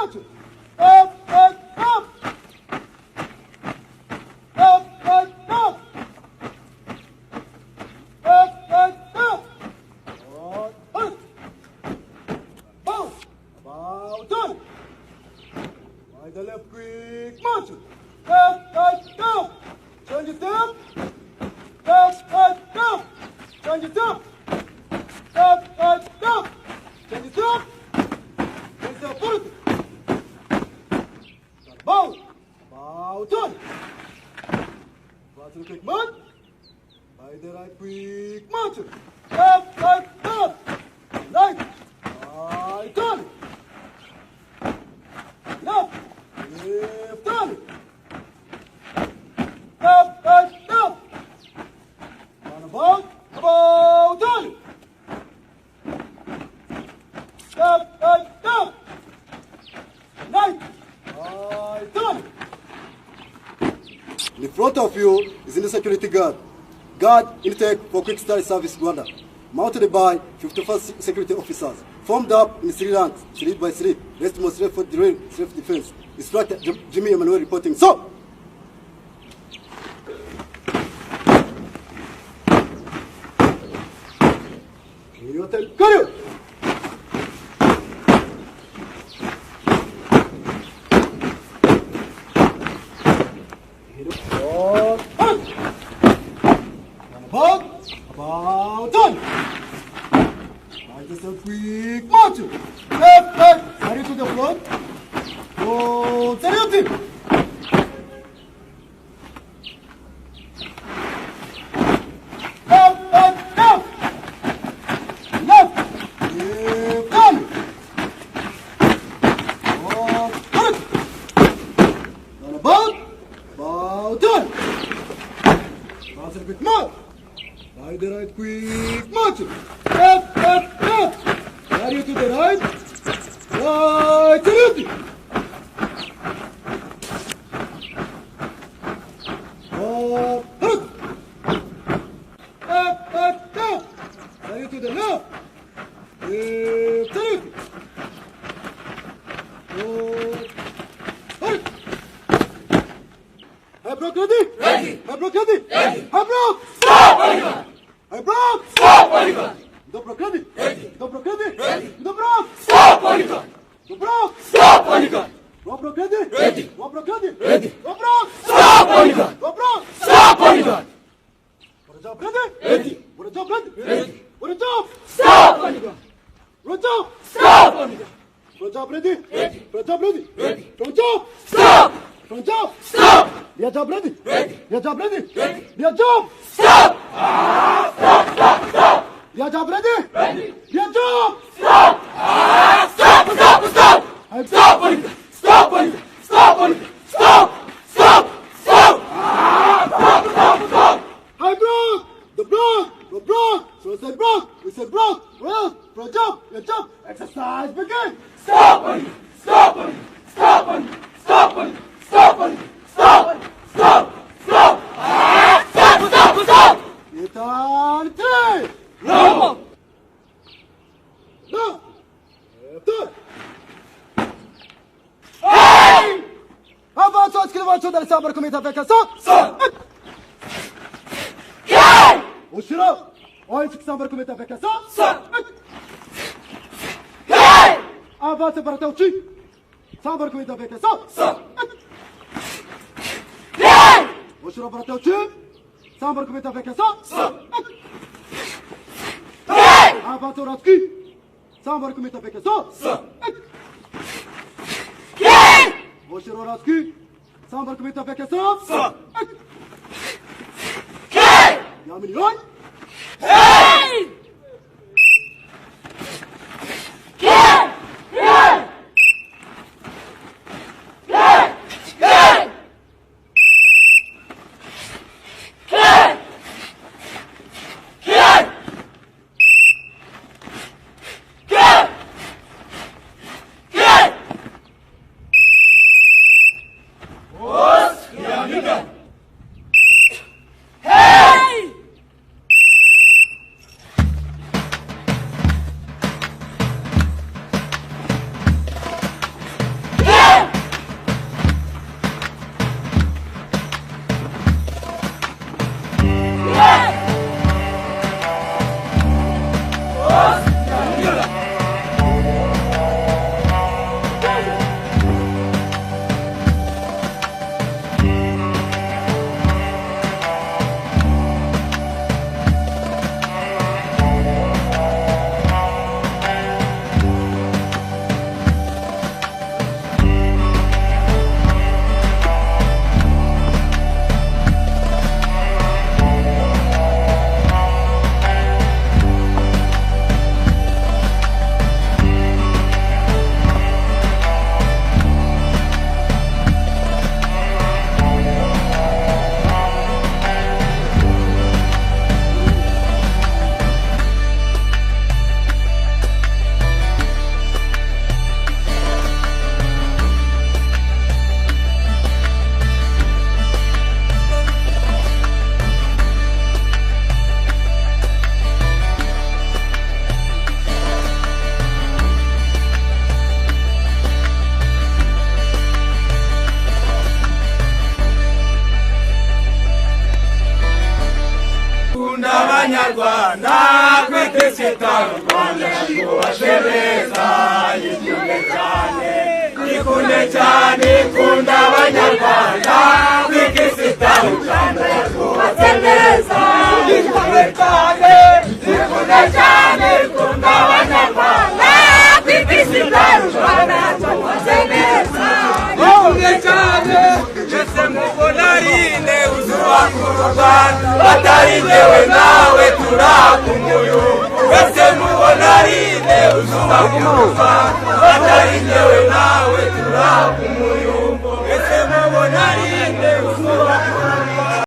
march! Up, up, up! Up, up, up! Up, up, up! Alright, halt! Bow! Bow, turn! By the left, quick march! Up, up, up! Change it up! Up, up, up! Change it up! Up, up, up! Change it up! Change it up, put it! Bow! Bow, turn! March the quick march! By the right, quick march! Up, up, up! Right! Right, turn! Left! Left, turn! Up, up, up! Down about, turn! Up, up, up! Right! Right, turn! In front of you is in the security guard. Guard intake for Quick Start Service Rwanda. Mounted by 51st security officers. Formed up in 3 ranks, 3 by 3. Rest most for drill, self-defense. Instructor Jimmy Emmanuel reporting. So! Your turn. Go! About done. I just a quick march. Left, left. Carry to the front. Go, salute. Up, up, up. Left. Left, down. Good. Down about done. Pass a quick march. By the right, quick march! Up, up, up! Carry to the right! Right, salute! Up, up, up! Carry to the left! Left, salute! Right! High block ready? Ready! High block ready? Ready! High block! Stop! High block! Stop! Dobro ready? Ready! Dobro ready? Ready! Dobro! Stop! Dobro! Stop! Dobro ready? Ready! Dobro ready? Ready! Dobro! Stop! Dobro! Stop! What a job ready? Ready! What a job ready? Ready! What a job? Stop! What a job? Stop! What a job ready? Ready! What a job ready? Ready! What a job? Stop! What a job? Stop! Your job ready? Ready! Your job ready? Ready! Your job? Stop! Stop! Stop! Stop! Your job ready? Ready! Your job? Stop! Stop! Stop! Stop! Stop! Stop! Stop! Stop! Stop! Stop! Stop! High block! The block! So I said block! We said block! Well, for a job! Your job! Exercise begin! Stop! Stop! Stop! Stop! Stop! Stop! Stop! Stop! Stop! Stop! Get on 3! No! No! Left! Hey! Avanzo a scrivaccio del sabato come ta fecca so! So! Hey! Ushiro! Oi fica sabato come ta fecca so! So! Hey! Avanzo para teu chi! Sabato come ta fecca so! So! Hey! Ushiro para teu chi! Sabato come ta fecca so! So! Hey! Avanzo raski! Sabato come ta fecca so! So! Hey! Ushiro raski! Sabato come ta fecca so! So! Hey! Yamini oi! Hey! Hey! Hey! Hey! Hey! Hey! Hey! Hey! Hey! Os amiga. Hey! banyarwanda kwikisita Rwanda twubashe neza yikunde cyane ikunda abanyarwanda kwikisita Rwanda twubashe neza yikunde cyane ikunda abanyarwanda kwikisita Rwanda twubashe neza yikunde cyane ese mubona rinde uzubakura u Rwanda batari njyewe nawe turakumuyu ese mubona rinde uzubakura u Rwanda batari njyewe nawe turakumuyu ese mubona rinde